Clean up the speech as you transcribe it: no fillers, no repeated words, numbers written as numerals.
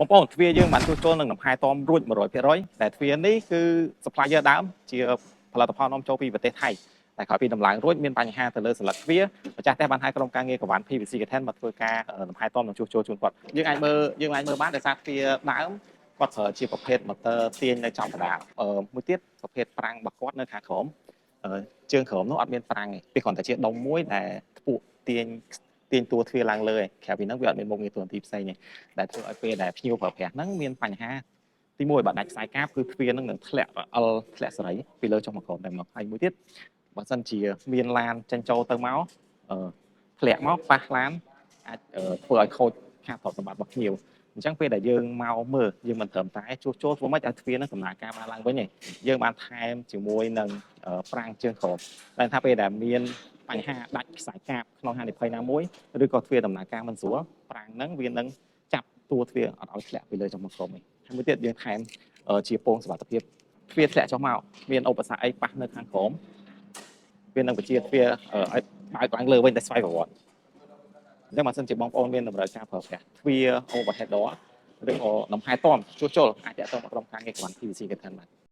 បងប្អូនទ្វារយើងបានជួសជុលនឹងលំហែតមរួច 100% តែទ្វារនេះគឺ supplier ដើមជាផលិតផលនាំចូលពីប្រទេសថៃតែក្រោយពីដំឡើងរួចមានបញ្ហាទៅលើសន្លឹកទ្វារម្ចាស់ផ្ទះបានហៅក្រុមការងារកង្វ៉ាន់ PVC Curtain មកធ្វើការលំហែតមនិងជួសជុលជូនគាត់យើងអាចមើលបានដោយសារទ្វារដើមគាត់ប្រើជាប្រភេទ motor ទាញនៅចំកណ្ដាលមួយទៀតប្រភេទប្រាំងរបស់គាត់នៅខាងក្រោមជើងក្រោមនោះអត់មានប្រាំងទេវាគ្រាន់តែជាដុំមួយដែលខ្ពស់ទាញតួទ្វារឡើងលើឯងក្រៅពីហ្នឹងវាអត់មានមុខងារតួនាទីផ្សេងទេដែលធ្វើឲ្យពេលដែលភ្ញៀវប្រើប្រាស់ហ្នឹងមានបញ្ហាទី1បើដាច់ខ្សែកាបគឺទ្វារហ្នឹងនឹងធ្លាក់ធ្លាក់សេរីពីលើចុះមកក្រោមតែមកហើយមួយទៀតបើសិនជាមានឡានចេញចូលទៅមកធ្លាក់មកប៉ះឡានអាចធ្វើឲ្យខូចខាតទ្រព្យសម្បត្តិរបស់ភ្ញៀវអញ្ចឹងពេលដែលយើងមកមើលយើងមិនត្រឹមតែជួសជុលធ្វើម៉េចឲ្យទ្វារហ្នឹងដំណើរការបានឡើងវិញទេយើងបានថែមជាមួយនឹងប្រាំងជើងក្រោមតែថាពេលដែលមានបញ្ហាដាច់ខ្សែកាបក្នុងហានិភ័យណាមួយឬក៏ទ្វារដំណើរការមិនស្រួលប្រាំងហ្នឹងវានឹងចាប់តួទ្វារអត់ឲ្យធ្លាក់ពីលើចុះមកក្រោមទេហើយមួយទៀតយើងថែមជាពងសុវត្ថិភាពទ្វារធ្លាក់ចុះមកមានឧបសគ្គអីប៉ះនៅខាងក្រោមវានឹងបញ្ជាទ្វារឲ្យបើកឡើងលើវិញតែស្វ័យប្រវត្តិអញ្ចឹងបើសិនជាបងប្អូនមានតម្រូវការប្រើប្រាស់ទ្វារ overhead door ឬក៏លំហែតមជួសជុលអាចតាក់ទងមកក្រុមការងារកង្វ៉ាន់ PVC Curtain បាន